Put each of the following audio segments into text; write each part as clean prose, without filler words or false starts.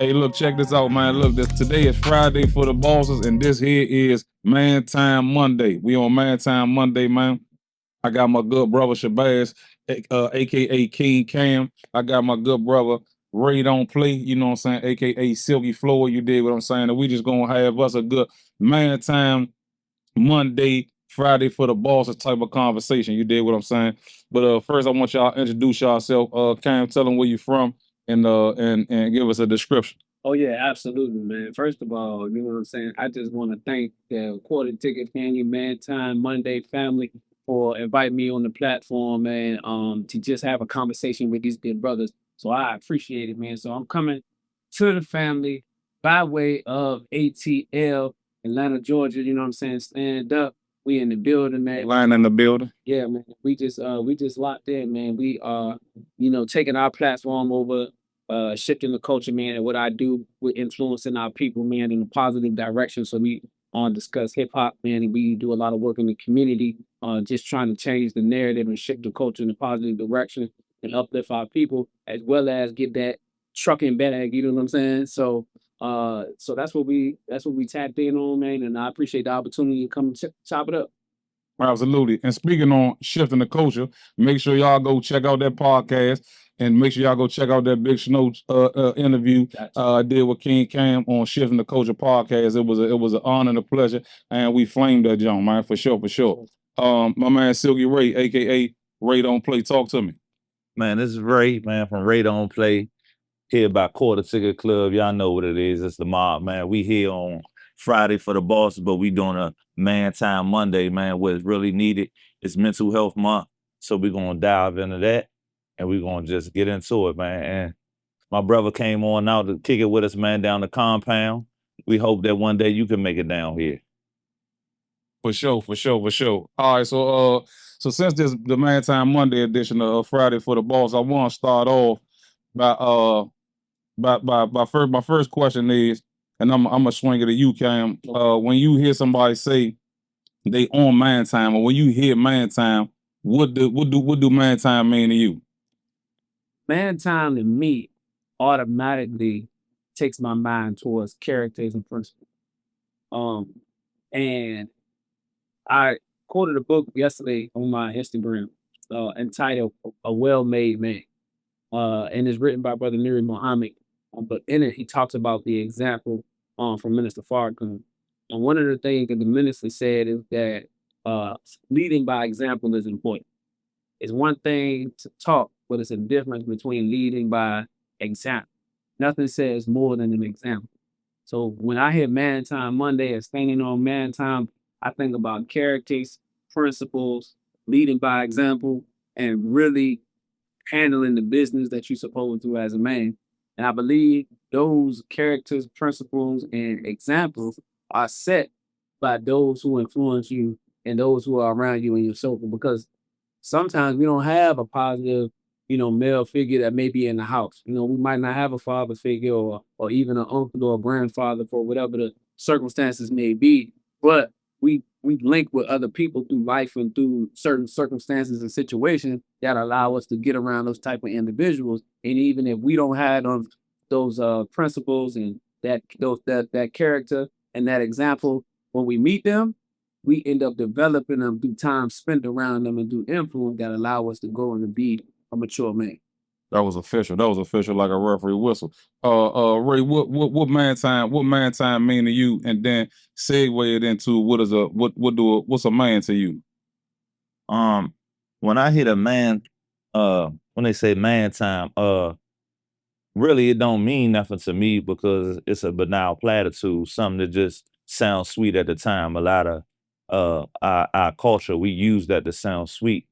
Hey, look, check this out, man. Look, today is Friday for the bosses, and this here is Man Time Monday. We on Man Time Monday, man. I got my good brother Shabazz, aka King Kam. I got my good brother Ray Don't Play, you know what I'm saying, aka Silky Floyd. You did what I'm saying. And we just gonna have us a good Man Time Monday, Friday for the bosses type of conversation. You did what I'm saying. But first, I want y'all to introduce yourself. Cam, tell them where you from, and give us a description. Oh yeah, absolutely, man. First of all, you know what I'm saying? I just want to thank the Quarter Ticket Canyon Man Time Monday family for inviting me on the platform, man, to just have a conversation with these good brothers. So I appreciate it, man. So I'm coming to the family by way of ATL, Atlanta, Georgia, you know what I'm saying? Stand up. We in the building, man. Line in the building. Yeah, man. We just locked in, man. We are, taking our platform over, shifting the culture, man, and what I do with influencing our people, man, in a positive direction. So we on discuss hip hop, man, and we do a lot of work in the community, just trying to change the narrative and shift the culture in a positive direction and uplift our people, as well as get that trucking bag, you know what I'm saying? So that's what we tapped in on, man, and I appreciate the opportunity to come chop it up. Absolutely. And speaking on shifting the culture, make sure y'all go check out that podcast and make sure y'all go check out that Big Snow interview I did with King Kam on Shifting the Culture podcast. It was an honor and a pleasure, and we flamed that junk, man, for sure, for sure. My man Silky Ray, aka Ray Don't Play, talk to me. Man, this is Ray, man, from Ray Don't Play, here by Quarter Ticket Club. Y'all know what it is. It's the mob, man. We here on Friday for the bosses, but we doing a Man Time Monday, man. What's really needed is Mental Health Month. So we're going to dive into that, and we're going to just get into it, man. And my brother came on out to kick it with us, man, down the compound. We hope that one day you can make it down here. For sure, for sure, for sure. All right, so since this the Man Time Monday edition of Friday for the Boss, I want to start off by first. My first question is, and I'm gonna swing it at you, Cam. When you hear somebody say they on Man Time, or when you hear Man Time, what do Man Time mean to you? Man time to me automatically takes my mind towards characters and principles. Um, and I quoted a book yesterday on my Instagram, entitled "A Well-Made Man," and it's written by Brother Nuri Muhammad. But in it, he talks about the example, from Minister Farrakhan. And one of the things that the minister said is that, leading by example is important. It's one thing to talk, but it's a difference between leading by example. Nothing says more than an example. So when I hear Man Time Monday or standing on Man Time, I think about characters, principles, leading by example, and really handling the business that you're supposed to as a man. And I believe those characters, principles, and examples are set by those who influence you and those who are around you in your circle. Because sometimes we don't have a positive, male figure that may be in the house. We might not have a father figure or even an uncle or a grandfather for whatever the circumstances may be. But we link with other people through life and through certain circumstances and situations that allow us to get around those type of individuals. And even if we don't have those principles and that character and that example, when we meet them, we end up developing them through time spent around them and through influence that allow us to grow and to be a mature man. That was official. That was official, like a referee whistle. Ray, what Man Time mean to you, and then segue it into what's a man to you? When I hit a man, when they say man time, really it don't mean nothing to me because it's a banal platitude, something that just sounds sweet at the time. A lot of our culture, we use that to sound sweet.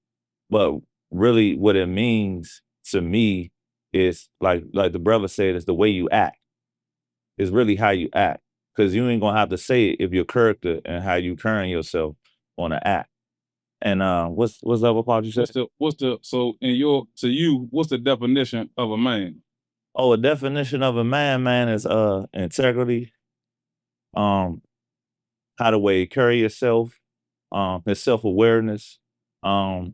But really what it means to me is like the brother said, is the way you act. It's really how you act. Because you ain't gonna have to say it if your character and how you carrying yourself on the act. And what's the other part you said? So what's the definition of a man? Oh, a definition of a man is integrity, um, how the way you carry yourself, his self-awareness, and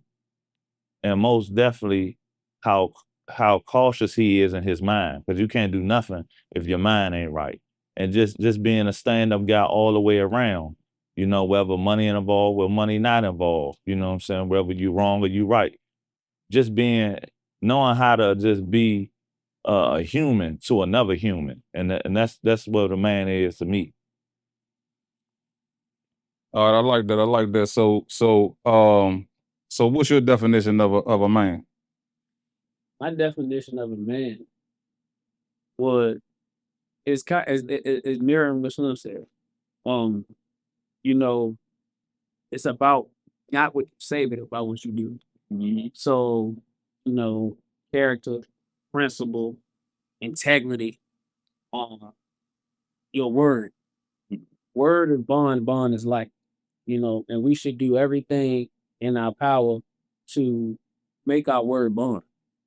most definitely how how cautious he is in his mind, because you can't do nothing if your mind ain't right. And just being a stand-up guy all the way around, whether money involved or money not involved, you know what I'm saying? Whether you wrong or you right. Just knowing how to just be a human to another human. And that's what a man is to me. All right, I like that. I like that. So what's your definition of a man? My definition of a man is mirroring what Slim said. You know, it's about not what you say, but about what you do. So, character, principle, integrity, your word. Word is bond, bond is life. And we should do everything in our power to make our word bond.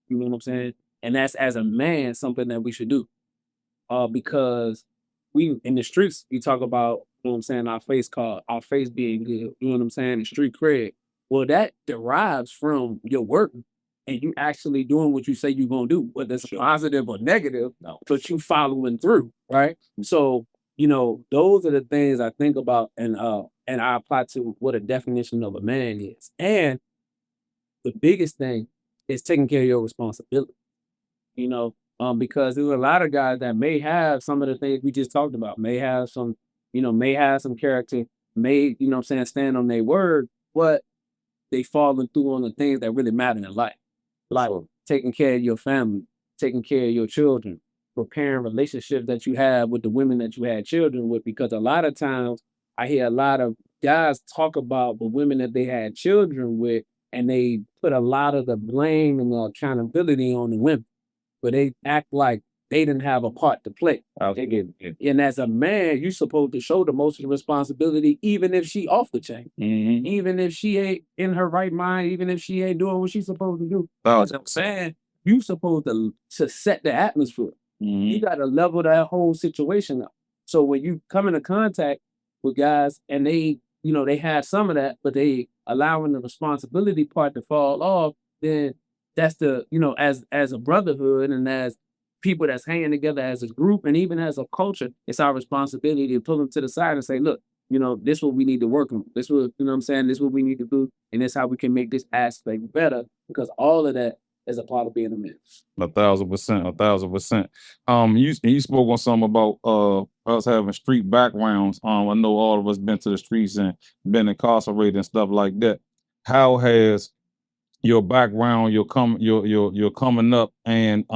You know what I'm saying? And that's, as a man, something that we should do. Because we in the streets, we talk about, our face being good, you know what I'm saying, and street cred. Well, that derives from your work and you actually doing what you say you're gonna do, whether it's positive or negative, but you following through, right? So, those are the things I think about, and I apply to what a definition of a man is. And the biggest thing is taking care of your responsibility. Because there's a lot of guys that may have some of the things we just talked about, may have some character, may, stand on their word, but they falling through on the things that really matter in life. Like taking care of your family, taking care of your children, preparing relationships that you have with the women that you had children with, because a lot of times I hear a lot of guys talk about the women that they had children with, and they put a lot of the blame and the accountability on the women, but they act like they didn't have a part to play. And as a man, you're supposed to show the most responsibility, even if she off the chain, even if she ain't in her right mind, even if she ain't doing what she's supposed to do. As I'm saying, you supposed to set the atmosphere. You got to level that whole situation up. So when you come into contact with guys and they have some of that, but they allowing the responsibility part to fall off, then that's as a brotherhood and as people that's hanging together as a group and even as a culture, it's our responsibility to pull them to the side and say, look, this is what we need to work on. This what this is what we need to do, and this how we can make this aspect better, because all of that is a part of being a man. 1,000%, 1,000%. You spoke on something about us having street backgrounds. I know all of us been to the streets and been incarcerated and stuff like that. How has your background, your coming up and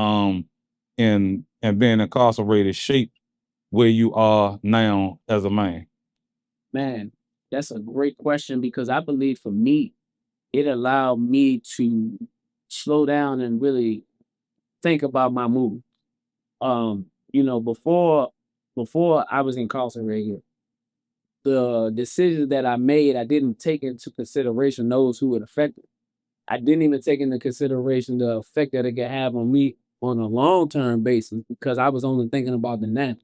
being incarcerated shaped where you are now as a man? Man, that's a great question, because I believe for me, it allowed me to slow down and really think about my move. Before I was incarcerated, the decisions that I made, I didn't take into consideration those who it affected. I didn't even take into consideration the effect that it could have on me on a long-term basis, because I was only thinking about the now.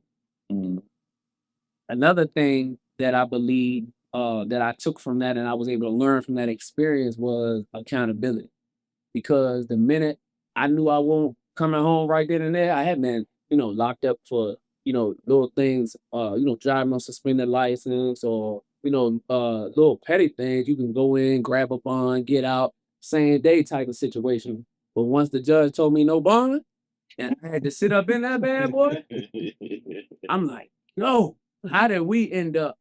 Another thing that I believe that I took from that and I was able to learn from that experience was accountability. Because the minute I knew I wasn't coming home right then and there, I had been, locked up for, little things, driving on suspended license, or, little petty things. You can go in, grab a bond, get out, same day type of situation. But once the judge told me no bond, and I had to sit up in that bad boy, I'm like, no, how did we end up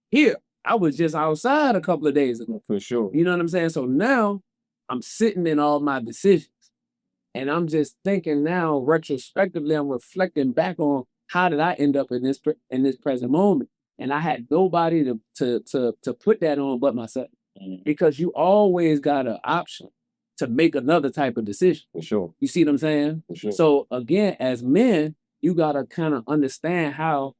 here? I was just outside a couple of days ago. For sure. You know what I'm saying? So now I'm sitting in all my decisions, and I'm just thinking now, retrospectively, I'm reflecting back on how did I end up in this present moment, and I had nobody to put that on but myself, because you always got an option to make another type of decision. For sure. You see what I'm saying? For sure. So again, as men, you gotta kind of understand how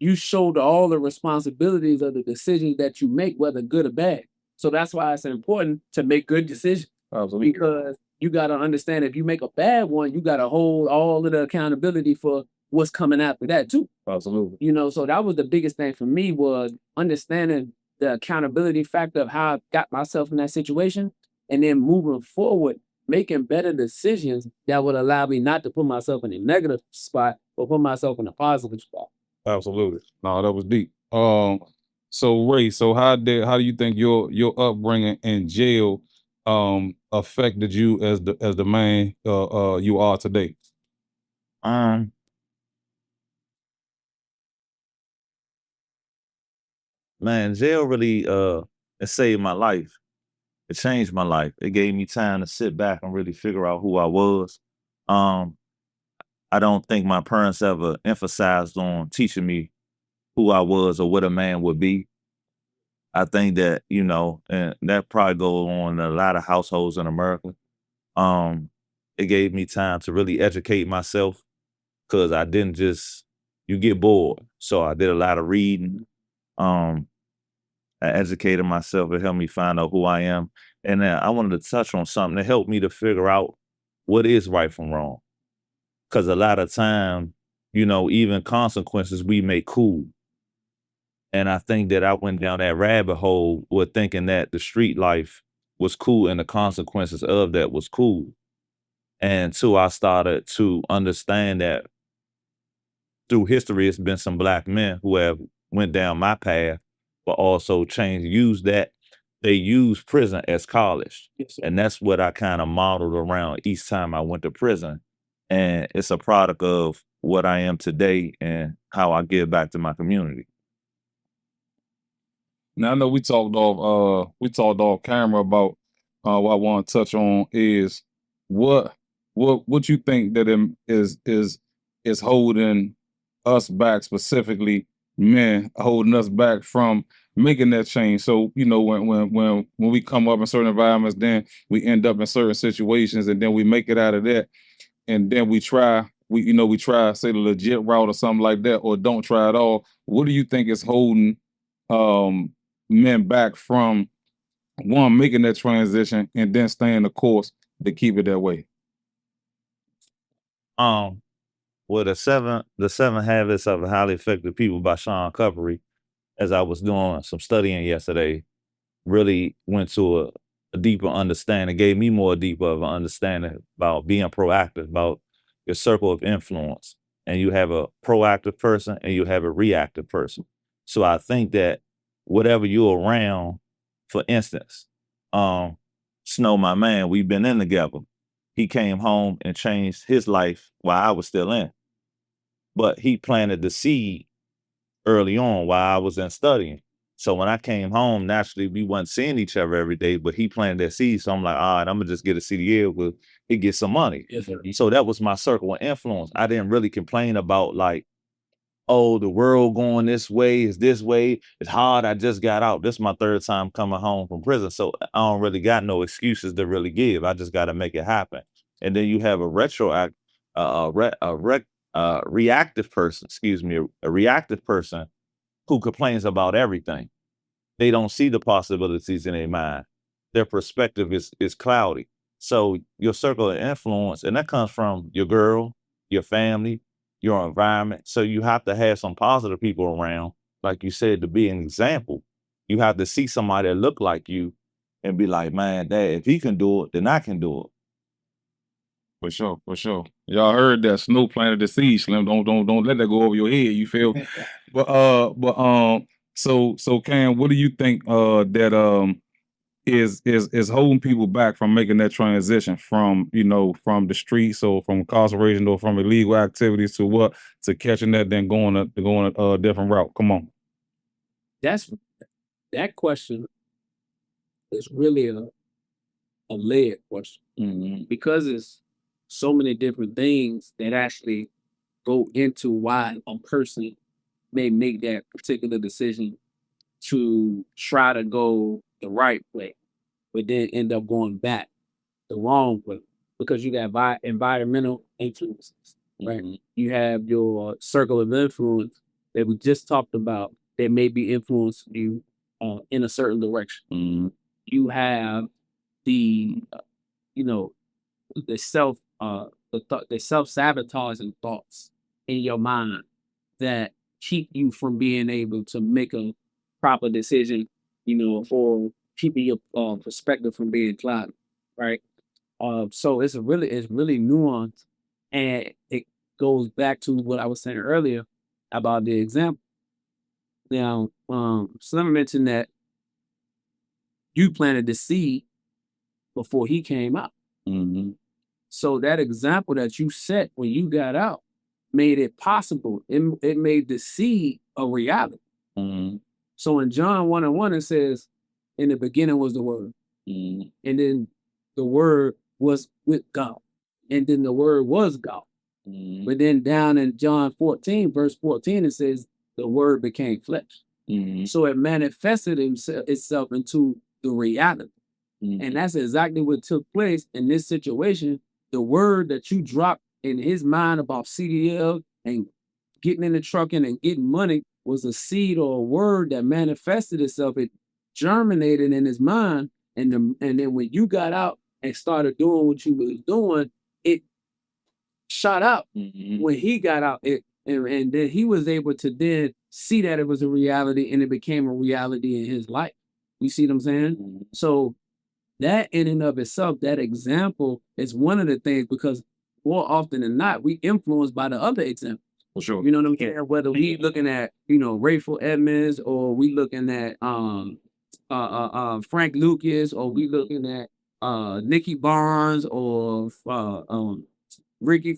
you shoulder all the responsibilities of the decisions that you make, whether good or bad. So that's why it's important to make good decisions. Absolutely. Because you got to understand, if you make a bad one, you got to hold all of the accountability for what's coming after that too. Absolutely. So that was the biggest thing for me, was understanding the accountability factor of how I got myself in that situation, and then moving forward, making better decisions that would allow me not to put myself in a negative spot, but put myself in a positive spot. Absolutely. No, that was deep. So Ray, so how do you think your upbringing in jail affected you as the man you are today? Um, Man, jail really it saved my life. It changed my life. It gave me time to sit back and really figure out who I was. Um, I don't think my parents ever emphasized on teaching me who I was or what a man would be. I think that, and that probably go on in a lot of households in America. It gave me time to really educate myself because I didn't just you get bored. So I did a lot of reading. Um, I educated myself. It helped me find out who I am. And then I wanted to touch on something that helped me to figure out what is right from wrong. Because a lot of time, even consequences we make cool. And I think that I went down that rabbit hole with thinking that the street life was cool and the consequences of that was cool. And two, I started to understand that through history, it's been some Black men who have went down my path, but also they use prison as college. Yes, sir. And that's what I kind of modeled around each time I went to prison. And it's a product of what I am today and how I give back to my community. Now I know we talked off camera about what I want to touch on is what you think that is holding us back, specifically men holding us back from making that change. So when we come up in certain environments, then we end up in certain situations, and then we make it out of that, and then we try say the legit route or something like that, or don't try at all. What do you think is holding men back from one making that transition and then staying the course to keep it that way? Well, the seven habits of highly effective people by Sean Covey, as I was doing some studying yesterday, really went to a deeper understanding, gave me more deeper of an understanding about being proactive, about your circle of influence. And you have a proactive person and you have a reactive person. So I think that whatever you're around, for instance, Snow, my man, we've been in together. He came home and changed his life while I was still in. But he planted the seed early on while I was in studying. So when I came home, naturally we wasn't seeing each other every day, but he planted that seed. So I'm like, all right, I'm gonna just get a CDL with he get some money. Yes, sir. So that was my circle of influence. I didn't really complain about like, oh, the world going this way, is this way. It's hard. I just got out. This is my third time coming home from prison. So I don't really got no excuses to really give. I just got to make it happen. And then you have a reactive person, a reactive person who complains about everything. They don't see the possibilities in their mind. Their perspective is cloudy. So your circle of influence, and that comes from your girl, your family, your environment. So you have to have some positive people around, like you said, to be an example. You have to see somebody that look like you and be like, man, Dad, if he can do it, then I can do it. For sure, for sure. Y'all heard that Snow planted the seed, Slim. Don't let that go over your head. You feel? So Cam, what do you think that is holding people back from making that transition from from the streets or from incarceration or from illegal activities to catching that, then going a different route? Come on. That question is really a layered question because it's so many different things that actually go into why a person may make that particular decision to try to go the right way, but then end up going back the wrong way because you got environmental influences, right? You have your circle of influence that we just talked about that may be influencing you in a certain direction. You have the the self-sabotaging thoughts in your mind that keep you from being able to make a proper decision, or keeping your perspective from being clouded, right? So it's really nuanced, and it goes back to what I was saying earlier about the example. Now, Slim mentioned that you planted the seed before he came out. Mm-hmm. So that example that you set when you got out made it possible. It made the seed a reality. Mm-hmm. So in John 1:1, it says, in the beginning was the word. Mm-hmm. And then the word was with God. And then the word was God. Mm-hmm. But then down in John 14, verse 14, it says the word became flesh. Mm-hmm. So it manifested itself into the reality. Mm-hmm. And that's exactly what took place in this situation. The word that you dropped in his mind about CDL and getting in the trucking and getting money was a seed or a word that manifested itself. It germinated in his mind. And then when you got out and started doing what you was doing, it shot up. Mm-hmm. When he got out, and then he was able to then see that it was a reality, and it became a reality in his life. You see what I'm saying? Mm-hmm. So that in and of itself, that example is one of the things, because more often than not, we influenced by the other example. For sure. You know what I'm saying? Whether we looking at, Rayful Edmonds, or we looking at Frank Lucas, or we looking at Nicky Barnes, or Ricky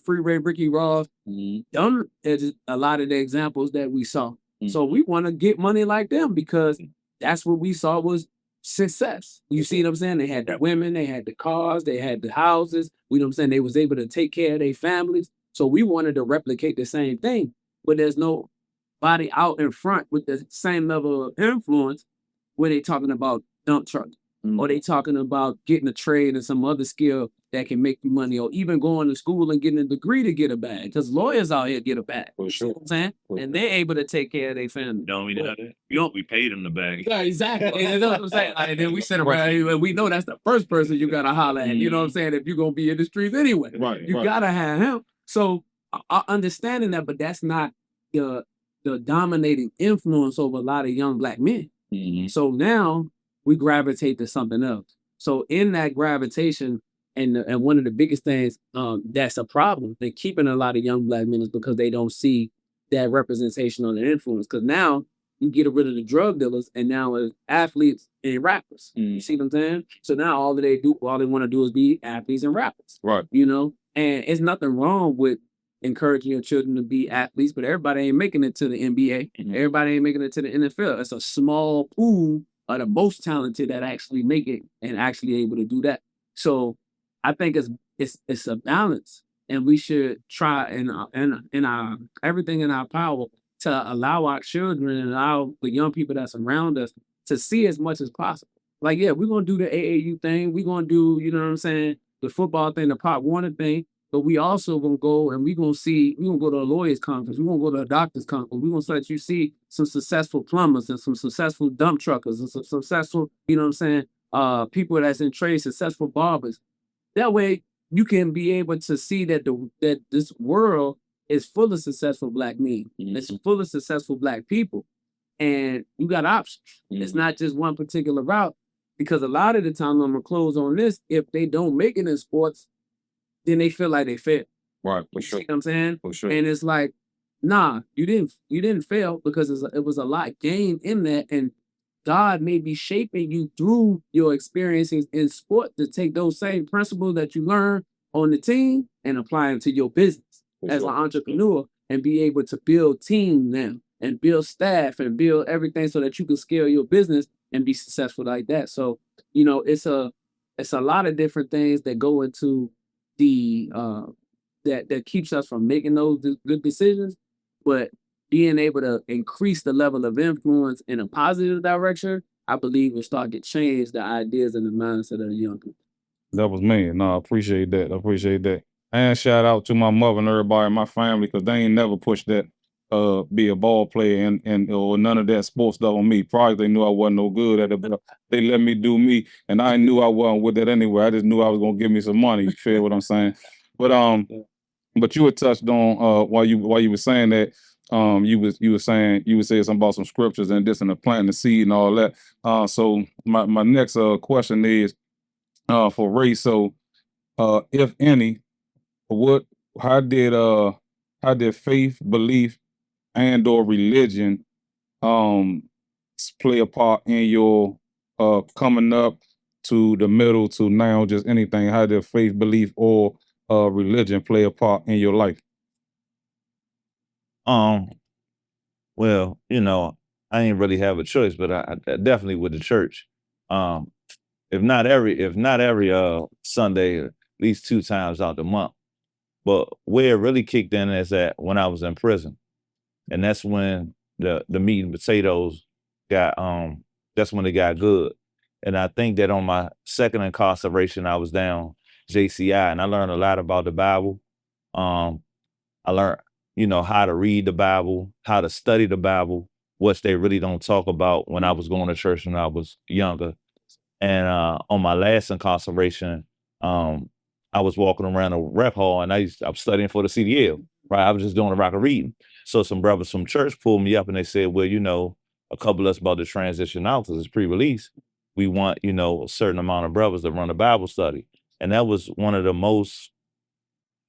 Ross. Mm-hmm. Them is a lot of the examples that we saw. Mm-hmm. So we want to get money like them, because that's what we saw was success. You see what I'm saying? They had the women, they had the cars, they had the houses. You know what I'm saying? They was able to take care of their families. So we wanted to replicate the same thing, but there's nobody out in front with the same level of influence where they talking about dump truck, Mm-hmm. or they talking about getting a trade and some other skill that can make you money, or even going to school and getting a degree to get a bag, because lawyers out here get a bag. For You sure. see what I'm saying? For And sure. they're able to take care of their family. Don't we know that? We paid them the bag. Yeah, exactly. And that's what I'm saying. And then we sit around here and we know that's the first person you gotta holler at. You know what I'm saying? If you're gonna be in the streets anyway, Right. you Right. gotta have him. So understanding that, but that's not the dominating influence over a lot of young Black men. Mm-hmm. So now we gravitate to something else. So in that gravitation, and one of the biggest things that's a problem in keeping a lot of young Black men is because they don't see that representation on the influence. Because now you get rid of the drug dealers, and now it's athletes and rappers. Mm-hmm. You see what I'm saying? So now all they want to do is be athletes and rappers. Right. And it's nothing wrong with encouraging your children to be athletes, but everybody ain't making it to the NBA. Mm-hmm. Everybody ain't making it to the NFL. It's a small pool of the most talented that actually make it and actually able to do that. So I think it's a balance, and we should try in our everything in our power to allow our children and allow the young people that's around us to see as much as possible. Like, yeah, we're gonna do the AAU thing. We're gonna do, you know what I'm saying, the football thing, the Pop Warner thing. But we also gonna go and we're gonna go to a lawyers conference, we're gonna go to a doctor's conference, we're gonna let you see some successful plumbers and some successful dump truckers and some successful, you know what I'm saying, people that's in trade, successful barbers. That way you can be able to see that that this world is full of successful Black men. Mm-hmm. It's full of successful Black people. And you got options. Mm-hmm. It's not just one particular route. Because a lot of the time, I'm gonna close on this, if they don't make it in sports, then they feel like they failed. Right. For You sure. see what I'm saying? For sure. And it's like, nah, you didn't fail, because it was a lot gained in that, and God may be shaping you through your experiences in sport to take those same principles that you learn on the team and apply them to your business For as sure. an entrepreneur, and be able to build team now and build staff and build everything so that you can scale your business and be successful like that. So, it's a lot of different things that go into the that keeps us from making those good decisions, but being able to increase the level of influence in a positive direction, I believe will start to change the ideas and the mindset of the young people. That was me. No, I appreciate that. I appreciate that. And shout out to my mother and everybody in my family, because they ain't never pushed that be a ball player and or none of that sports stuff on me. Probably they knew I wasn't no good at it, but they let me do me, and I knew I wasn't with it anyway. I just knew I was gonna give me some money. You feel what I'm saying? But you had touched on while you were saying that, you were saying something about some scriptures and this and the planting the seed and all that. So my next question is for Ray. So if any, what how did faith, belief, and or religion play a part in your coming up to the middle to now, just anything? How did faith, belief, or religion play a part in your life? Um, well, I ain't really have a choice, but I definitely with the church. Um, if not every Sunday, at least 2 times out the month. But where it really kicked in is that when I was in prison. And that's when the meat and potatoes got that's when it got good. And I think that on my second incarceration, I was down JCI, and I learned a lot about the Bible. Um, I learned, how to read the Bible, how to study the Bible, which they really don't talk about when I was going to church when I was younger. And on my last incarceration, um, I was walking around a rec hall, and I was studying for the CDL. Right, I was just doing a rock of reading. So some brothers from church pulled me up, and they said, "Well, a couple of us about to transition out because it's pre-release. We want, a certain amount of brothers to run a Bible study." And that was one of the most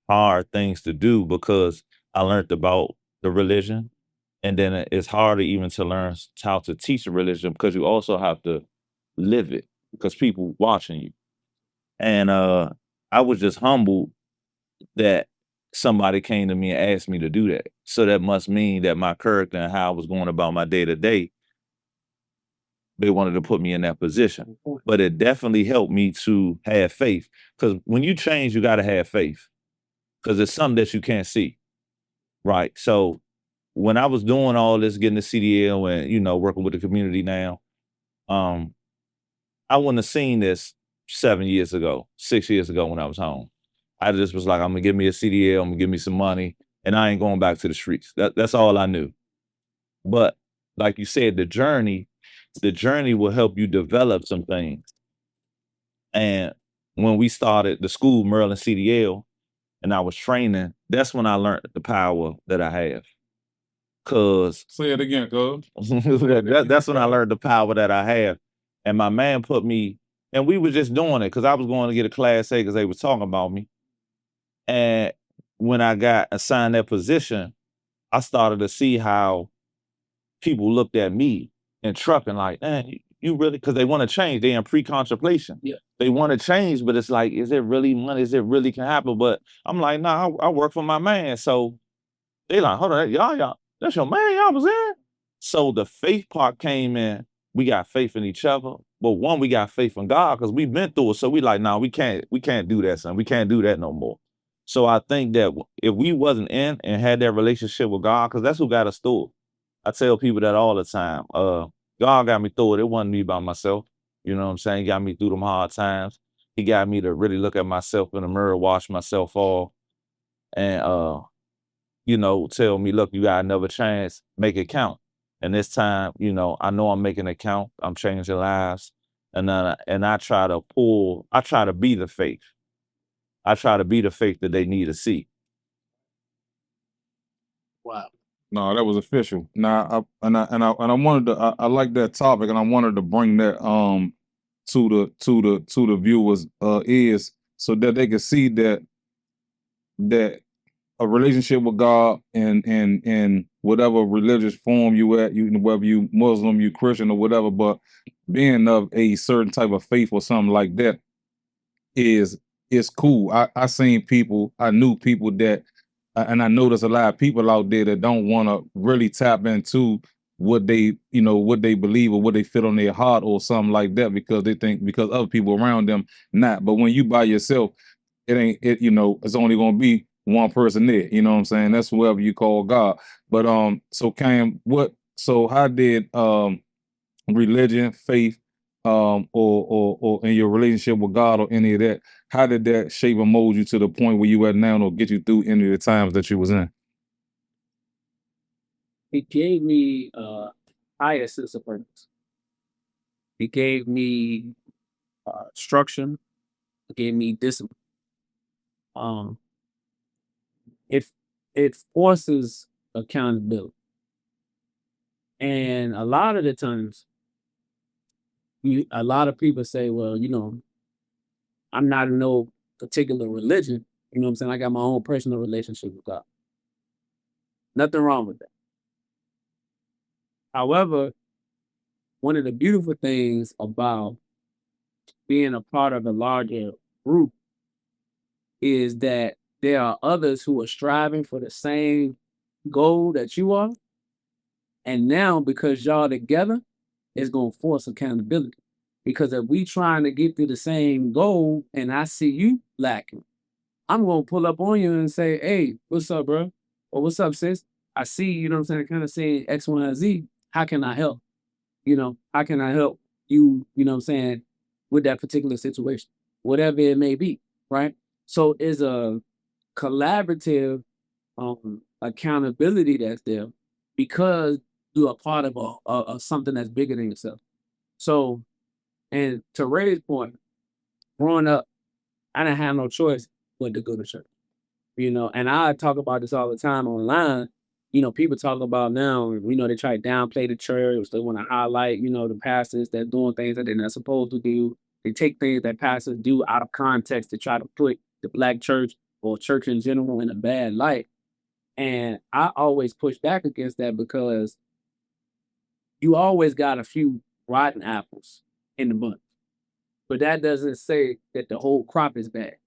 hard things to do because I learned about the religion, and then it's harder even to learn how to teach the religion because you also have to live it because people watching you. And I was just humbled that somebody came to me and asked me to do that. So that must mean that my character and how I was going about my day to day, they wanted to put me in that position. But it definitely helped me to have faith. Because when you change, you got to have faith. Because it's something that you can't see. Right. So when I was doing all this, getting the CDL and, working with the community now, I wouldn't have seen this 7 years ago, 6 years ago when I was home. I just was like, I'm gonna give me a CDL, I'm gonna give me some money, and I ain't going back to the streets. That's all I knew. But like you said, the journey will help you develop some things. And when we started the school, Maryland CDL, and I was training, that's when I learned the power that I have. Cause Say it again, cuz. that's when I learned the power that I have. And my man put me, and we were just doing it because I was going to get a Class A because they was talking about me. And when I got assigned that position, I started to see how people looked at me in trucking like, you really, because they want to change. They in pre-contemplation. Yeah. They want to change, but it's like, is it really money? Is it really can happen? But I'm like, nah, I work for my man. So they like, hold on, y'all, that's your man y'all was in? So the faith part came in. We got faith in each other. But one, we got faith in God because we've been through it. So we like, nah, we can't do that, son. We can't do that no more. So I think that if we wasn't in and had that relationship with God, because that's who got us through it. I tell people that all the time. God got me through it. It wasn't me by myself. You know what I'm saying? He got me through them hard times. He got me to really look at myself in the mirror, wash myself off, and tell me, look, you got another chance, make it count. And this time, I know I'm making it count. I'm changing lives. And I try to be the faith. I try to be the faith that they need to see. Wow. No, that was official. Now, I wanted to. I like that topic, and I wanted to bring that to the viewers is so that they can see that a relationship with God and whatever religious form you at, whether you Muslim, you Christian or whatever, but being of a certain type of faith or something like that is cool. I knew people that, and I know there's a lot of people out there that don't want to really tap into what they believe or what they feel on their heart or something like that because they think because other people around them not. But when you by yourself, it's only gonna be one person there. You know what I'm saying? That's whoever you call God. But so Cam, how did religion, faith, or in your relationship with God or any of that, how did that shape and mold you to the point where you at now or get you through any of the times that you was in? It gave me higher sense of purpose. It gave me structure. It gave me discipline. Um, it it forces accountability. And a lot of the times, a lot of people say, well, I'm not in no particular religion. You know what I'm saying? I got my own personal relationship with God. Nothing wrong with that. However, one of the beautiful things about being a part of a larger group is that there are others who are striving for the same goal that you are. And now, because y'all together, it's going to force accountability. Because if we trying to get to the same goal and I see you lacking, I'm going to pull up on you and say, hey, what's up, bro? Or what's up, sis? I see, you know what I'm saying, kind of saying X, Y, and Z. How can I help? You know, how can I help you, you know what I'm saying, with that particular situation? Whatever it may be, right? So it's a collaborative accountability that's there because you're a part of a something that's bigger than yourself. So, and to Ray's point, growing up, I didn't have no choice but to go to church. You know, and I talk about this all the time online. You know, people talk about now, you know, they try to downplay the church. They want to highlight, you know, the pastors that doing things that they're not supposed to do. They take things that pastors do out of context to try to put the Black church or church in general in a bad light. And I always push back against that because you always got a few rotten apples in the bunch. But that doesn't say that the whole crop is bad.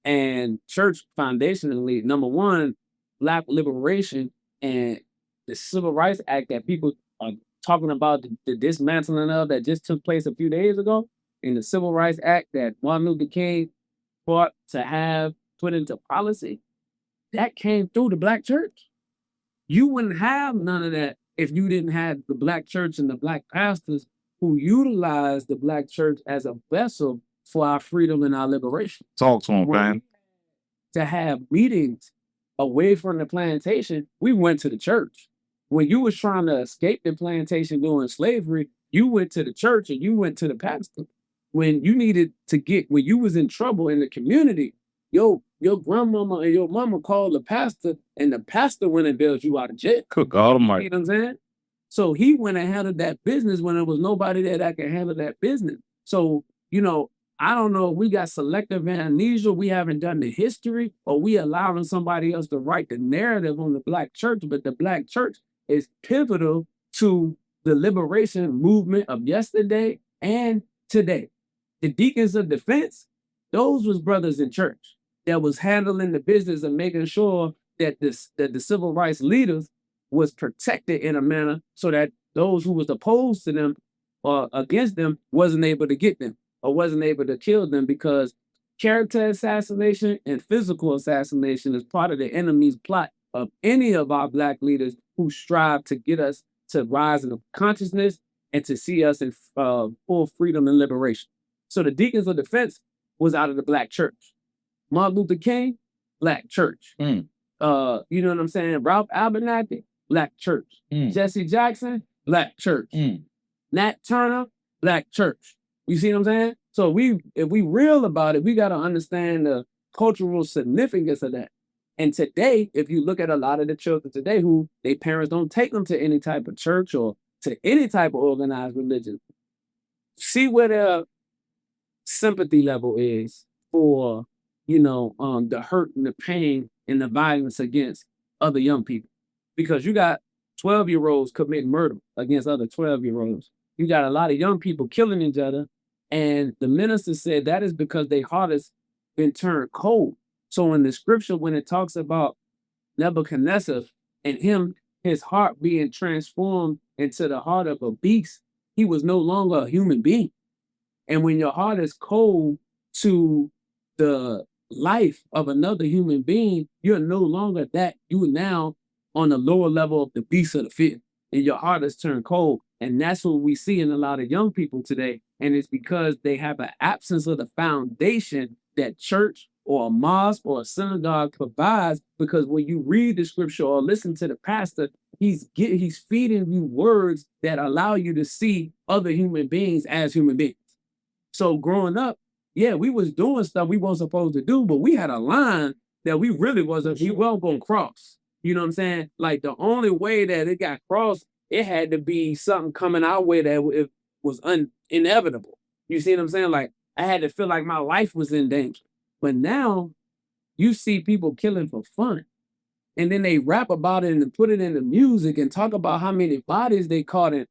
And church foundationally, number one, Black liberation and the Civil Rights Act that people are talking about, the dismantling of that just took place a few days ago, in the Civil Rights Act that Martin Luther King fought to have put into policy, that came through the Black church. You wouldn't have none of that if you didn't have the Black church and the Black pastors who utilized the Black church as a vessel for our freedom and our liberation. Talk to him, man. To have meetings away from the plantation, we went to the church. When you was trying to escape the plantation during slavery, you went to the church and you went to the pastor. When you needed to when you was in trouble in the community, your grandmama and your mama called the pastor and the pastor went and bailed you out of jail. Good God Almighty. You know what I'm saying? So he went and handled that business when there was nobody there that could handle that business. So, you know, I don't know if we got selective amnesia, we haven't done the history, or we allowing somebody else to write the narrative on the Black church, but the Black church is pivotal to the liberation movement of yesterday and today. The deacons of defense, those was brothers in church that was handling the business of making sure that the civil rights leaders was protected in a manner so that those who was opposed to them or against them wasn't able to get them or wasn't able to kill them, because character assassination and physical assassination is part of the enemy's plot of any of our Black leaders who strive to get us to rise in consciousness and to see us in full freedom and liberation. So the deacons of defense was out of the Black church. Martin Luther King, Black church. You know what I'm saying? Ralph Abernathy, Black church. Jesse Jackson, Black church. Nat Turner, Black church. You see what I'm saying? So if we real about it, we got to understand the cultural significance of that. And today, if you look at a lot of the children today who their parents don't take them to any type of church or to any type of organized religion, see where their sympathy level is for, you know, the hurt and the pain and the violence against other young people. Because you got 12-year-olds commit murder against other 12-year-olds. You got a lot of young people killing each other. And the minister said that is because their heart has been turned cold. So in the scripture, when it talks about Nebuchadnezzar and his heart being transformed into the heart of a beast, he was no longer a human being. And when your heart is cold to the life of another human being, you're no longer that. You are now on the lower level of the beast of the field, and your heart has turned cold. And that's what we see in a lot of young people today. And it's because they have an absence of the foundation that church or a mosque or a synagogue provides. Because when you read the scripture or listen to the pastor, he's feeding you words that allow you to see other human beings as human beings. So growing up, yeah, we was doing stuff we weren't supposed to do, but we had a line that we weren't going to cross. You know what I'm saying? Like the only way that it got crossed, it had to be something coming our way that it was inevitable. You see what I'm saying? Like I had to feel like my life was in danger. But now you see people killing for fun. And then they rap about it and put it in the music and talk about how many bodies they caught and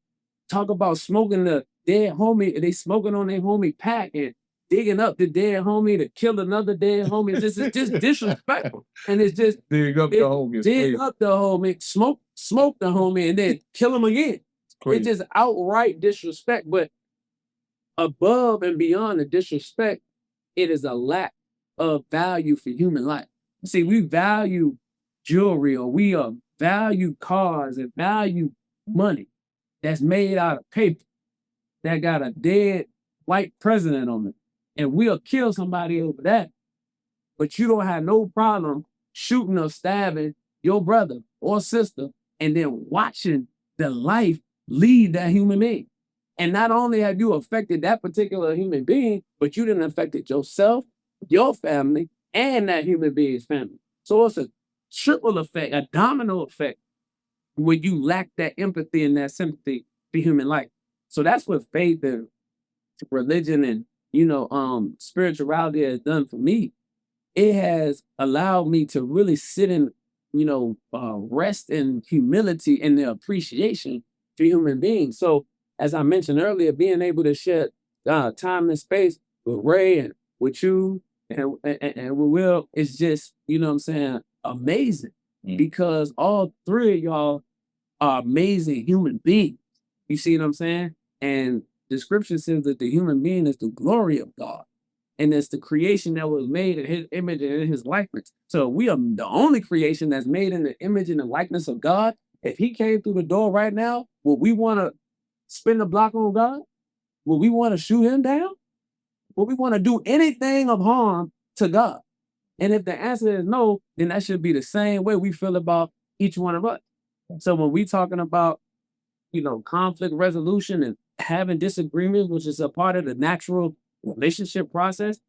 talk about smoking the dead homie. They smoking on their homie pack and digging up the dead homie to kill another dead homie. It's just disrespectful. And it's just Dig up the homie. dig up the homie, smoke the homie, and then kill him again. It's just outright disrespect. But above and beyond the disrespect, it is a lack of value for human life. See, we value jewelry, or we value cars and value money that's made out of paper that got a dead white president on it. And we'll kill somebody over that. But you don't have no problem shooting or stabbing your brother or sister and then watching the life leave that human being. And not only have you affected that particular human being, but you done affected yourself, your family, and that human being's family. So it's a triple effect, a domino effect, when you lack that empathy and that sympathy for human life. So that's what faith and religion and spirituality has done for me. It has allowed me to really sit in, rest in humility and the appreciation for human beings. So as I mentioned earlier, being able to share time and space with Ray and with you and with Will is just, amazing. Because all three of y'all are amazing human beings. You see what I'm saying? And the scripture says that the human being is the glory of God. And it's the creation that was made in his image and in his likeness. So we are the only creation that's made in the image and the likeness of God. If he came through the door right now, would we want to spin the block on God? Would we want to shoot him down? Would we want to do anything of harm to God? And if the answer is no, then that should be the same way we feel about each one of us. So when we talking about, conflict resolution and having disagreements, which is a part of the natural relationship process,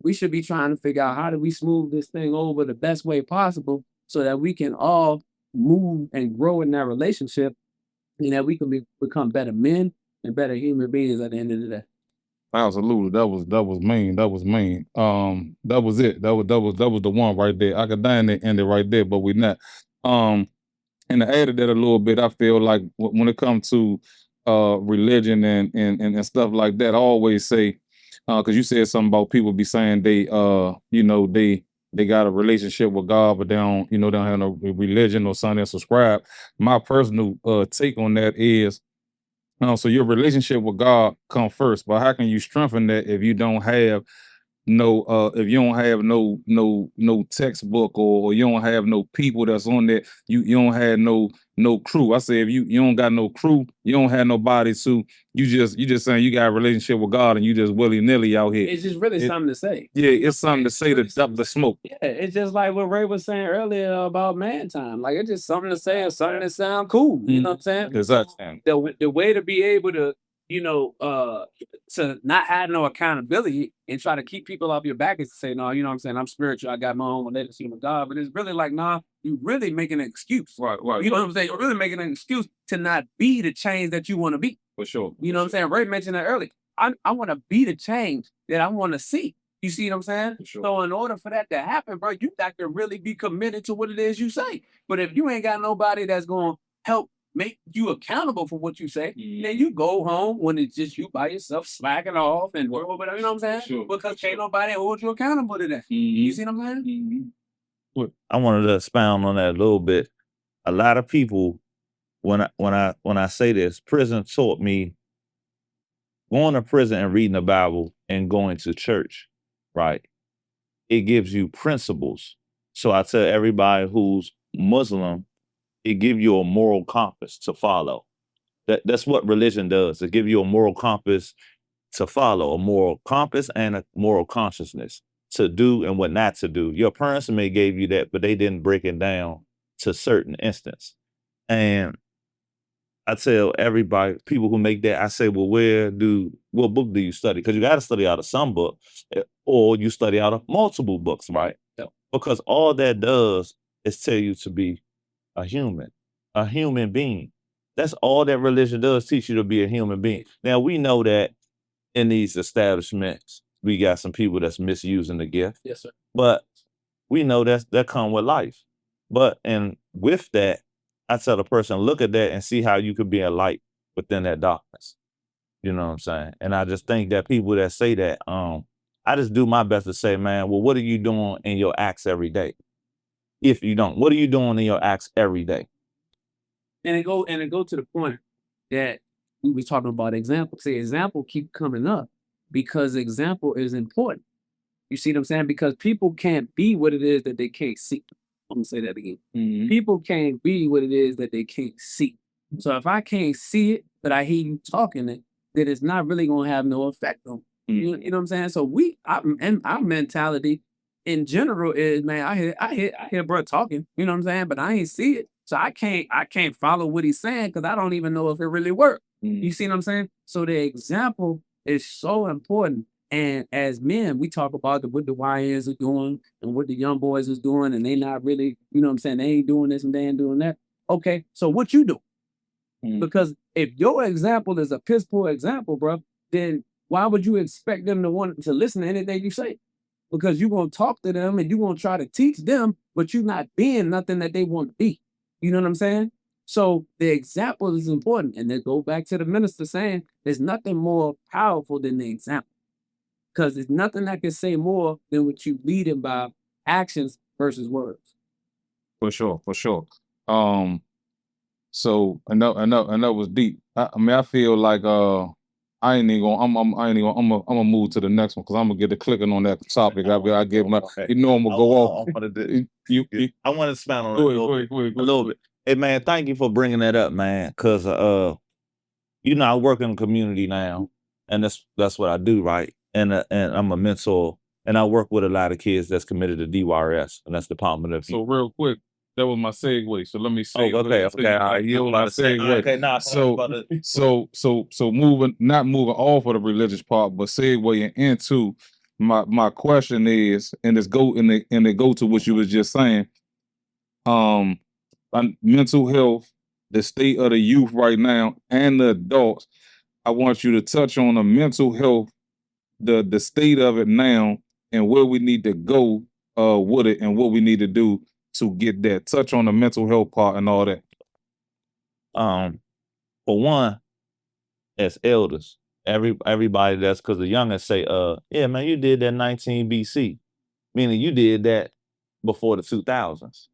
we should be trying to figure out how do we smooth this thing over the best way possible so that we can all move and grow in that relationship and that we can become better men and better human beings at the end of the day. Absolutely. That was mean. That was mean. That was it. That was the one right there. I could end it right there, but we're not. And to add to that a little bit, I feel like when it comes to religion and stuff like that, I always say, because you said something about people be saying they they got a relationship with God, but they don't have no religion or something, subscribe. My personal take on that is, so your relationship with God come first, but how can you strengthen that if you don't have no textbook or you don't have no people that's on there, you don't have no crew. I say if you don't got no crew, you don't have nobody to, you just saying you got a relationship with God and you just willy-nilly out here. It's just really something to say. Yeah, it's something to say to dump the smoke. Yeah, it's just like what Ray was saying earlier about man time. Like it's just something to say and something that sound cool. You know what I'm saying? Exactly. The way to be able to, to not have no accountability and try to keep people off your back is to say, no, you know what I'm saying? I'm spiritual. I got my own relationship with God. But it's really like, nah, you really making an excuse. Right. You know what I'm saying? You're really making an excuse to not be the change that you want to be. For sure. You know what I'm saying? Ray mentioned that earlier. I want to be the change that I want to see. You see what I'm saying? For sure. So in order for that to happen, bro, you got to really be committed to what it is you say. But if you ain't got nobody that's going to help make you accountable for what you say, then you go home when it's just you by yourself slacking off and work over there, you know what I'm saying? Sure. Because can't nobody hold you accountable to that. You see what I'm saying? I wanted to expound on that a little bit. A lot of people, when I say this, prison taught me going to prison and reading the Bible and going to church, right? It gives you principles. So I tell everybody who's Muslim, it gives you a moral compass to follow. That's what religion does. It gives you a moral compass to follow, a moral compass and a moral consciousness to do and what not to do. Your parents may gave you that, but they didn't break it down to certain instance. And I tell everybody, people who make that, I say, well, what book do you study? Because you got to study out of some book or you study out of multiple books, right? Yep. Because all that does is tell you to be a human being. That's all that religion does, teach you to be a human being. Now, we know that in these establishments, we got some people that's misusing the gift. Yes, sir. But we know that come with life. But and with that, I tell the person, look at that and see how you could be a light within that darkness. You know what I'm saying? And I just think that people that say that, I just do my best to say, man, well, what are you doing in your acts every day? If you don't, what are you doing in your acts every day? And it go to the point that we was talking about example. See, example keep coming up because example is important. You see what I'm saying? Because people can't be what it is that they can't see. I'm gonna say that again. Mhm. People can't be what it is that they can't see. So if I can't see it, but I hear you talking it, then it's not really gonna have no effect on me. You know what I'm saying? So and our mentality in general is, man, I hear bro talking, you know what I'm saying? But I ain't see it. So I can't follow what he's saying because I don't even know if it really worked. You see what I'm saying? So the example is so important. And as men, we talk about what the YNs are doing and what the young boys is doing, and they not really, you know what I'm saying, they ain't doing this and they ain't doing that. Okay, so what you do? Because if your example is a piss poor example, bro, then why would you expect them to want to listen to anything you say? Because you're gonna talk to them and you're gonna try to teach them, but you're not being nothing that they want to be. You know what I'm saying? So the example is important. And then go back to the minister saying there's nothing more powerful than the example. Because there's nothing I can say more than what you leading by actions versus words. For sure. So I know was deep. I mean, I feel like I ain't even gonna. I'm gonna move to the next one because I'm gonna get the clicking on that topic. I give my, you know, I'm gonna go off. I want to expand on it Go a little bit. Hey man, thank you for bringing that up, man. Because you know, I work in the community now, and that's what I do, right? And I'm a mentor, and I work with a lot of kids that's committed to DYRS, and that's Department of. So real quick, that was my segue. So let me say. Okay. All right, you my segue. Okay, nah. So not moving off of the religious part, but segueing into my question is, and it go to what you was just saying. Mental health, the state of the youth right now, and the adults. I want you to touch on the mental health, the state of it now, and where we need to go with it, and what we need to do to get that. Touch on the mental health part and all that. For one, as elders, everybody that's because the youngest say, yeah, man, you did that 19 BC, meaning you did that before the 2000s.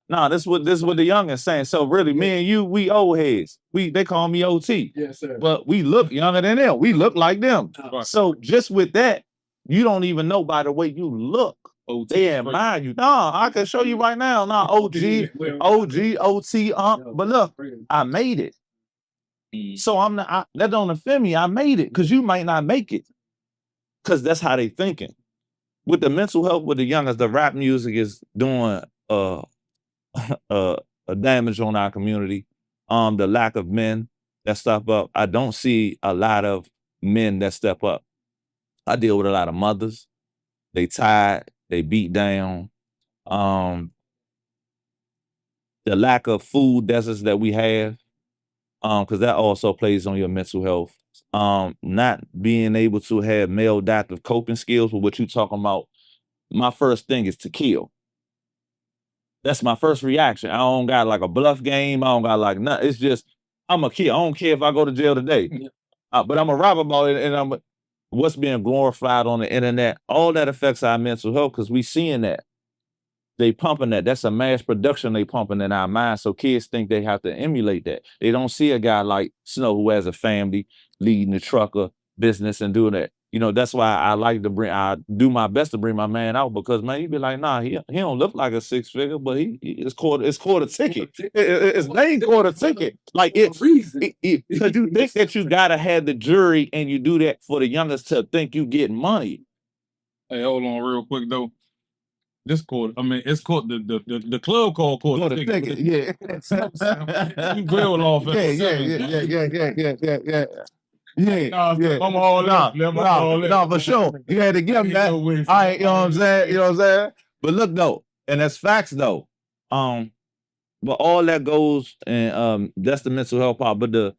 No, this what the youngest saying. So really, me and you, we old heads. They call me OT. Yes, sir. But we look younger than them. We look like them. Right. So just with that, you don't even know by the way you look. They admire you. No, I can show you right now. No, OT. But look, I made it. So I'm not. That don't offend me. I made it because you might not make it. Because that's how they thinking. With the mental health with the youngest, the rap music is doing a damage on our community. The lack of men that step up. I don't see a lot of men that step up. I deal with a lot of mothers. They tired, they beat down. The lack of food deserts that we have, because that also plays on your mental health. Not being able to have maladaptive coping skills with what you talking about. My first thing is to kill. That's my first reaction. I don't got like a bluff game. I don't got like nothing. It's just, I'm a kill. I don't care if I go to jail today. But I'm a rap about it, and what's being glorified on the internet. All that affects our mental health because we seeing that. They pumping that. That's a mass production they pumping in our minds. So kids think they have to emulate that. They don't see a guy like Snow who has a family, leading the trucker business and doing that. You know, that's why I do my best to bring my man out because, man, he be like, nah, he don't look like a six figure, but it's called a ticket. It's named called a ticket. Like because you think that you gotta have the jury and you do that for the youngest to think you get money. Hey, hold on real quick though. This court, I mean, it's called the club called the ticket. Yeah. You bailed off at Yeah. I'm all No, for sure. You had to give him that. All right, you know what I'm saying? But look though, and that's facts though. But all that goes and that's the mental health part. But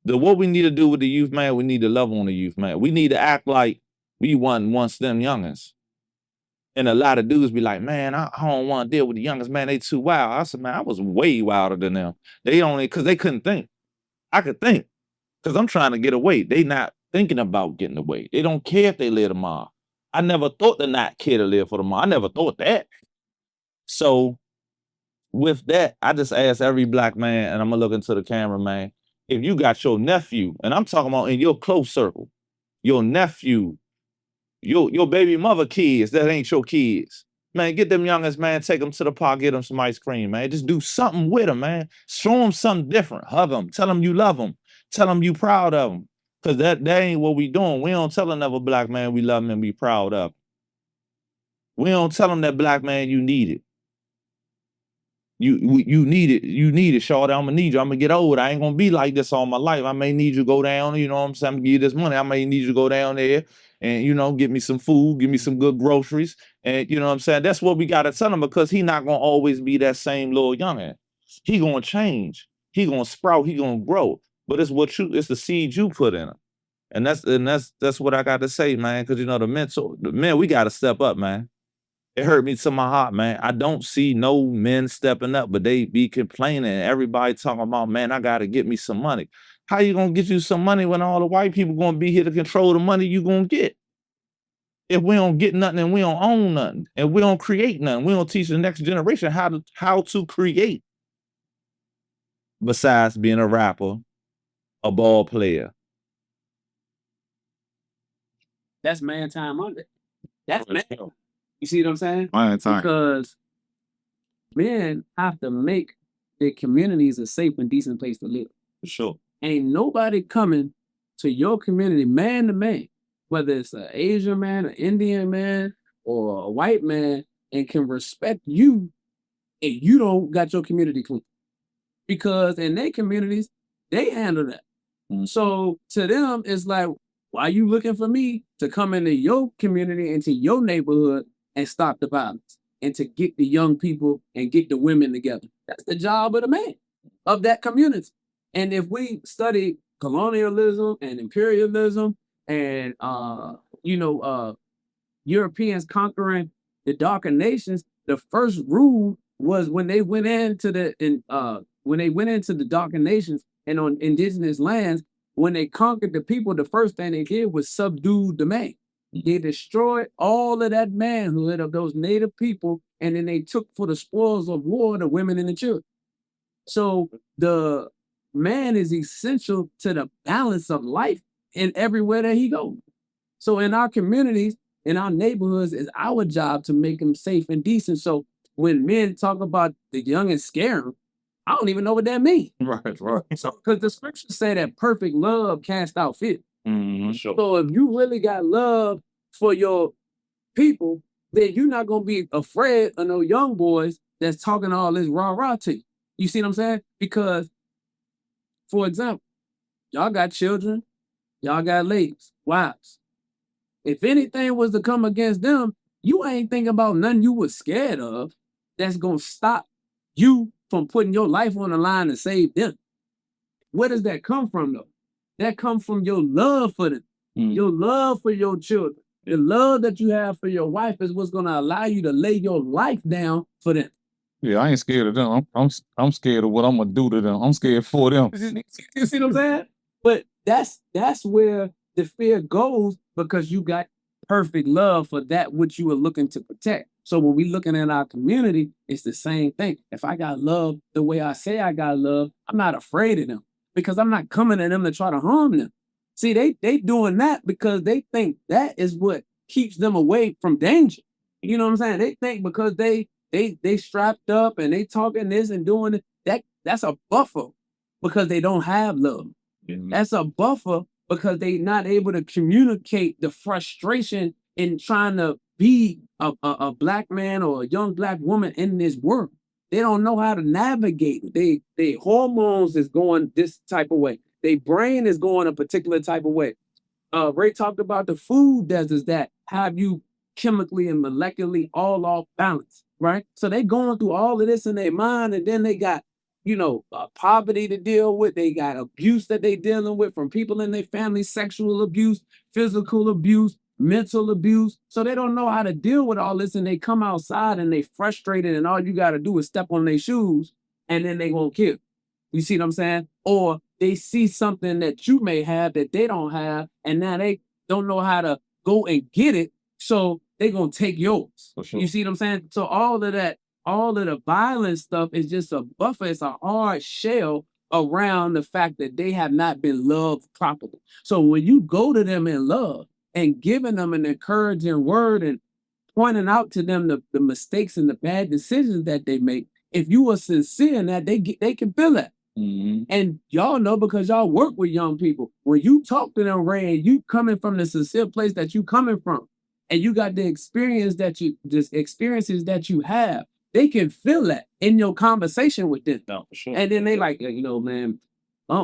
what we need to do with the youth, man, we need to love on the youth, man. We need to act like we wasn't once them youngins. And a lot of dudes be like, man, I don't want to deal with the youngins, man. They too wild. I said, man, I was way wilder than them. They only, because they couldn't think. I could think, because I'm trying to get away. They not thinking about getting away. They don't care if they live tomorrow. I never thought to not care to live for tomorrow. I never thought that. So with that, I just ask every black man, and I'm going to look into the camera, man, if you got your nephew, and I'm talking about in your close circle, your nephew, your baby mother kids that ain't your kids, man, get them youngins, man, take them to the park, get them some ice cream, man. Just do something with them, man. Show them something different. Hug them. Tell them you love them. Tell them you proud of them. Because that ain't what we doing. We don't tell another black man we love him and be proud of him. We don't tell them that black man you need it. You need it. You need it, shorty. I'm gonna need you. I'm gonna get old. I ain't gonna be like this all my life. I may need you to go down, you know what I'm saying? I'm gonna give you this money. I may need you to go down there and, you know, get me some food, give me some good groceries. And you know what I'm saying? That's what we gotta tell him, because he not gonna always be that same little youngin. He gonna change. He gonna sprout. He gonna grow. But it's the seed you put in him. And that's what I got to say, man. Because you know, the men, we gotta step up, man. It hurt me to my heart, man. I don't see no men stepping up, but they be complaining. Everybody talking about, man, I got to get me some money. How you going to get you some money when all the white people going to be here to control the money you going to get? If we don't get nothing and we don't own nothing and we don't create nothing, we don't teach the next generation how to create. Besides being a rapper, a ball player. That's man time Monday. That's man. You see what I'm saying? Man time. Because men have to make their communities a safe and decent place to live. For sure. Ain't nobody coming to your community, man to man, whether it's an Asian man, an Indian man, or a white man, and can respect you if you don't got your community clean. Because in their communities, they handle that. Mm-hmm. So to them, it's like, why you looking for me to come into your community, into your neighborhood, and stop the violence, and to get the young people and get the women together? That's the job of the man of that community. And if we study colonialism and imperialism and Europeans conquering the darker nations, the first rule was when they went into the darker nations and on indigenous lands, when they conquered the people, the first thing they did was subdue the man. They destroyed all of that manhood of those native people, and then they took for the spoils of war the women and the children. So the man is essential to the balance of life in everywhere that he goes. So in our communities, in our neighborhoods, it's our job to make them safe and decent. So when men talk about the young and scare them, I don't even know what that means. Right. So because the scriptures say that perfect love casts out fear. Mm-hmm, sure. So if you really got love for your people, then you're not gonna be afraid of no young boys that's talking all this rah-rah to you. You see what I'm saying? Because, for example, y'all got children, y'all got ladies, wives. If anything was to come against them, you ain't thinking about nothing you was scared of that's gonna stop you from putting your life on the line to save them. Where does that come from, though? That comes from your love for them, your love for your children. The love that you have for your wife is what's going to allow you to lay your life down for them. Yeah, I ain't scared of them. I'm scared of what I'm gonna do to them. I'm scared for them. You see what I'm saying? But that's where the fear goes, because you got perfect love for that which you are looking to protect. So when we looking at our community, it's the same thing. If I got love the way I say I got love, I'm not afraid of them, because I'm not coming at them to try to harm them. See, they doing that because they think that is what keeps them away from danger. You know what I'm saying? They think because they strapped up and they talking this and doing it, that's a buffer because they don't have love. Mm-hmm. That's a buffer because they not able to communicate the frustration in trying to be a black man or a young black woman in this world. They don't know how to navigate it. They hormones is going this type of way. Their brain is going a particular type of way. Ray talked about the food deserts that have you chemically and molecularly all off balance, right? So they going through all of this in their mind, and then they got poverty to deal with. They got abuse that they dealing with from people in their family, sexual abuse, physical abuse, mental abuse. So they don't know how to deal with all this, and they come outside and they frustrated, and all you got to do is step on their shoes, and then they won't kill. You see what I'm saying? Or they see something that you may have that they don't have, and now they don't know how to go and get it, so they're gonna take yours. For sure. You see what I'm saying? So all of that, all of the violent stuff is just a buffer. It's a hard shell around the fact that they have not been loved properly. So when you go to them in love and giving them an encouraging word and pointing out to them the mistakes and the bad decisions that they make, if you are sincere in that, they can feel that. Mhm. And y'all know, because y'all work with young people, when you talk to them, Ray, and you coming from the sincere place that you coming from, and you got the experiences that you have, they can feel that in your conversation with them. No, for sure. And then they like, man,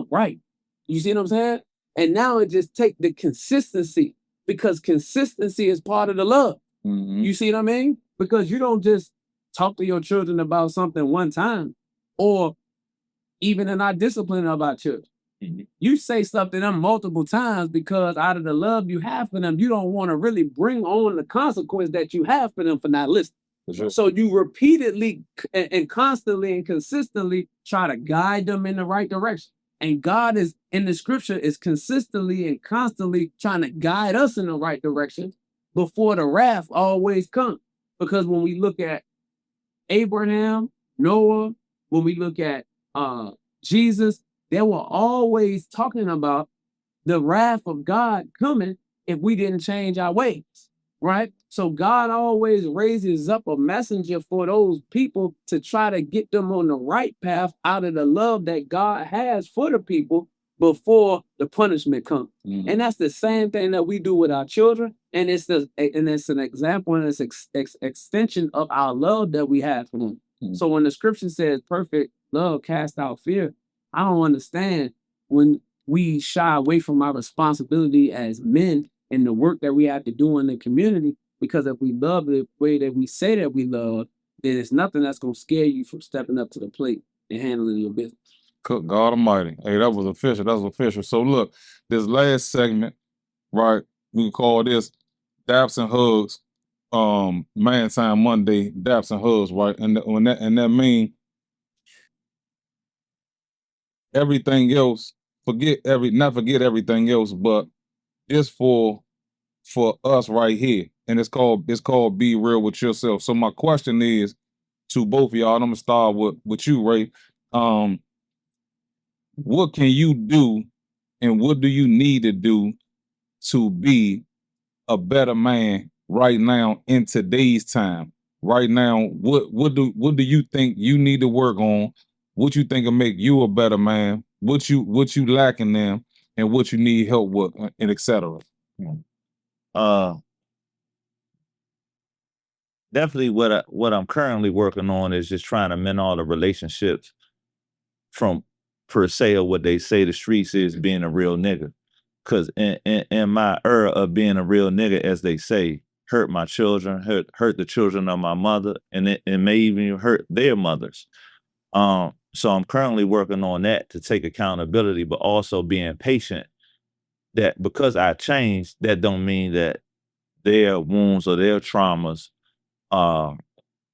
right. You see what I'm saying? And now it just take the consistency, because consistency is part of the love. Mhm. You see what I mean? Because you don't just talk to your children about something one time, or even in our discipline about children. Mhm. You say stuff to them multiple times, because out of the love you have for them, you don't want to really bring on the consequence that you have for them for not listening. For sure. So you repeatedly and constantly and consistently try to guide them in the right direction. And God is in the scripture is consistently and constantly trying to guide us in the right direction before the wrath always comes. Because when we look at Abraham, Noah, when we look at Jesus, they were always talking about the wrath of God coming if we didn't change our ways, right? So God always raises up a messenger for those people to try to get them on the right path out of the love that God has for the people before the punishment comes. Mhm. And that's the same thing that we do with our children. And it's an example, and it's extension of our love that we have for them. Mhm. So when the scripture says perfect love casts out fear, I don't understand when we shy away from our responsibility as men and the work that we have to do in the community. Because if we love the way that we say that we love, then it's nothing that's going to scare you from stepping up to the plate and handling your business. Good God Almighty. Hey, that was official. That was official. So look, this last segment, right? We can call this Daps and Hugs. Man Time Monday, Daps and Hugs, right? And that mean everything else. Not forget everything else, but it's for us right here. And it's called Be Real with Yourself. So my question is to both of y'all, and I'm gonna start with you, Ray. What can you do, and what do you need to do to be a better man right now in today's time? Right now, what do you think you need to work on? What you think will make you a better man? What you lacking in, and what you need help with, and etc. Definitely what I'm currently working on is just trying to mend all the relationships from, per se, of what they say the streets is being a real nigga. Cause in my era of being a real nigga, as they say, hurt my children, hurt the children of my mother, and it may even hurt their mothers. So I'm currently working on that, to take accountability, but also being patient. That because I changed, that don't mean that their wounds or their traumas are,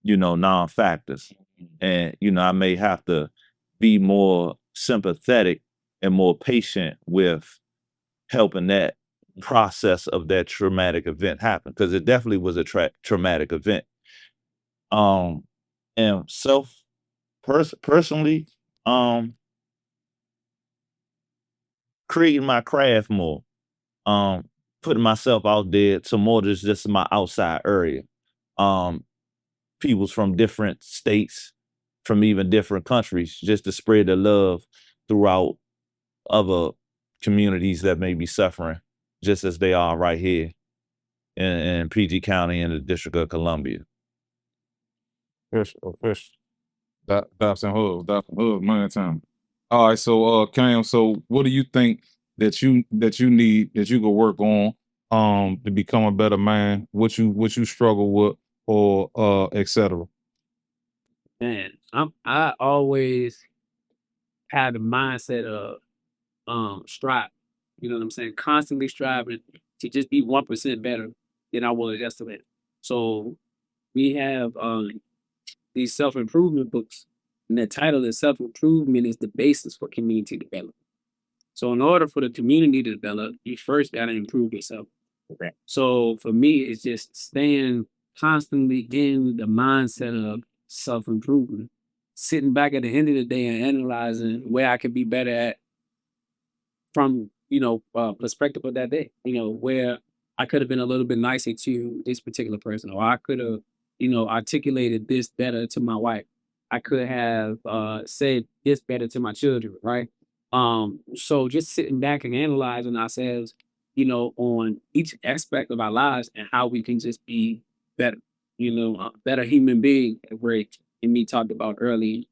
non-factors. And, I may have to be more sympathetic and more patient with helping that process of that traumatic event happen, because it definitely was a traumatic event. And personally, creating my craft more, putting myself out there to more than just my outside area. Peoples from different states, from even different countries, just to spread the love throughout other communities that may be suffering just as they are right here in PG County and the District of Columbia. Daps and Hugs, Man Time. All right, so Cam, so what do you think that you need, that you could work on to become a better man? What you struggle with, or etc. Man, I always have the mindset of strive. You know what I'm saying? Constantly striving to just be 1% better than I was yesterday. So we have these self-improvement books, and the title is Self-Improvement is the Basis for Community Development. So in order for the community to develop, you first got to improve yourself. Correct. So for me, it's just staying constantly in the mindset of self-improvement, sitting back at the end of the day and analyzing where I could be better at from, perspective of that day, where I could have been a little bit nicer to this particular person, or I could have, articulated this better to my wife. I could have said this better to my children, right? So just sitting back and analyzing ourselves, on each aspect of our lives and how we can just be better, better human being, Ray and me talked about earlier.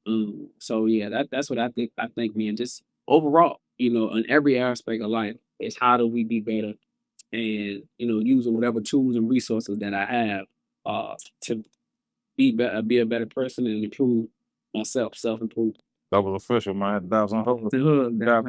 So yeah, that's what I think. I think, man, just overall, in every aspect of life, is how do we be better, and using whatever tools and resources that I have, to be a better person and improve myself, self improve. That was official, man. That was on hold. The hood, Yeah,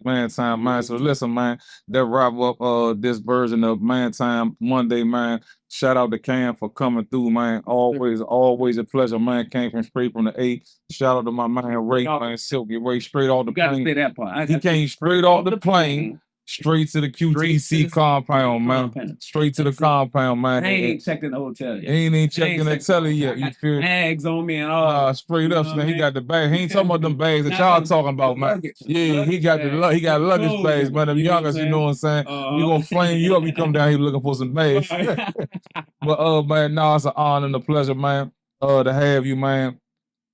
man time, man. So listen, man, that wrap up this version of Man Time Monday, man. Shout out to Kam for coming through, man. Always a pleasure, man. Came from straight from the A. Shout out to my man Ray, man. Silky Ray, straight off the You gotta plane. say that part. He came straight off the plane, straight to the QTC compound, man. Straight to the compound, man. I ain't checked in the hotel yet. He ain't checked in the telly yet. You feel? Bags on me and all. Straight up, man. He got the bag. He ain't talking about them bags that y'all talking about, man. Yeah, he got luggage bags, man. Them youngest, you know what I'm saying? We gonna flame you up. We come down here looking for some bags. But man, it's an honor and a pleasure, man. To have you, man,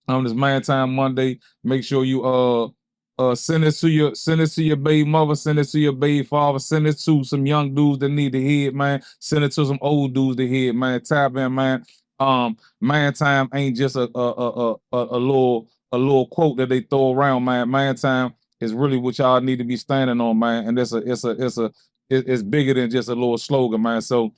on this Man Time Monday. Make sure you send it to your baby mother, send it to your baby father, send it to some young dudes that need to hear it, man. Send it to some old dudes to hear it, man. Tap in, man. Man Time ain't just a little quote that they throw around, man. Man Time is really what y'all need to be standing on, man. And it's bigger than just a little slogan, man. So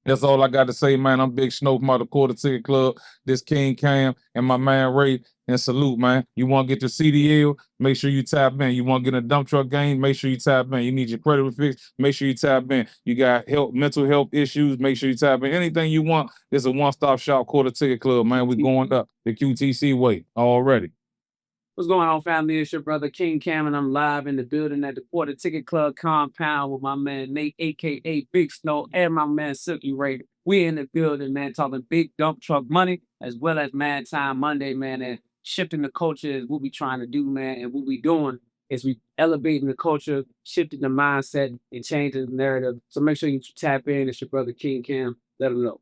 that's all I got to say, man. I'm Big Snow from the Quarter Ticket Club. This King Kam and my man Ray. And salute, man. You want to get your CDL? Make sure you tap in. You want to get in a dump truck game? Make sure you tap in. You need your credit fixed? Make sure you tap in. You got mental health issues? Make sure you tap in. Anything you want, it's a one-stop shop Quarter Ticket Club, man. We going up the QTC way already. What's going on, family? It's your brother King Kam, and I'm live in the building at the Quarter Ticket Club compound with my man Nate, aka Big Snow, and my man Silky Ray. We in the building, man, talking big dump truck money, as well as Man Time Monday, man. And shifting the culture is what we trying to do, man. And what we doing is we elevating the culture, shifting the mindset, and changing the narrative. So make sure you tap in. It's your brother King Kam. Let them know.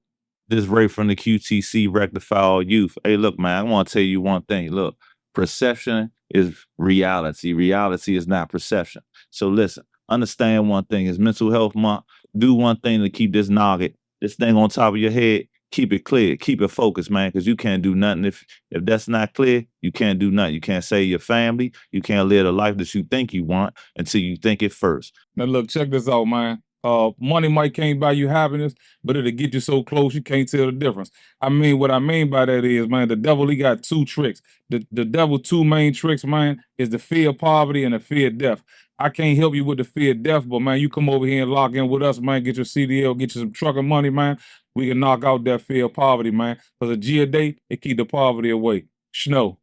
This Ray from the QTC Rectify All Youth. Hey, look, man, I want to tell you one thing. Look, perception is reality. Reality is not perception. So listen, understand one thing. It's Mental Health Month. Do one thing to keep this thing on top of your head. Keep it clear. Keep it focused, man, because you can't do nothing. If that's not clear, you can't do nothing. You can't save your family. You can't live the life that you think you want until you think it first. Now look, check this out, man. Money might can't buy you happiness, but it'll get you so close you can't tell the difference. What I mean by that is, man, the devil, he got two tricks. The devil two main tricks, man, is the fear of poverty and the fear of death. I can't help you with the fear of death, but man, you come over here and lock in with us, man, get your CDL, get you some trucking money, man. We can knock out that fear of poverty, man. Because a G a day, it keep the poverty away. Snow.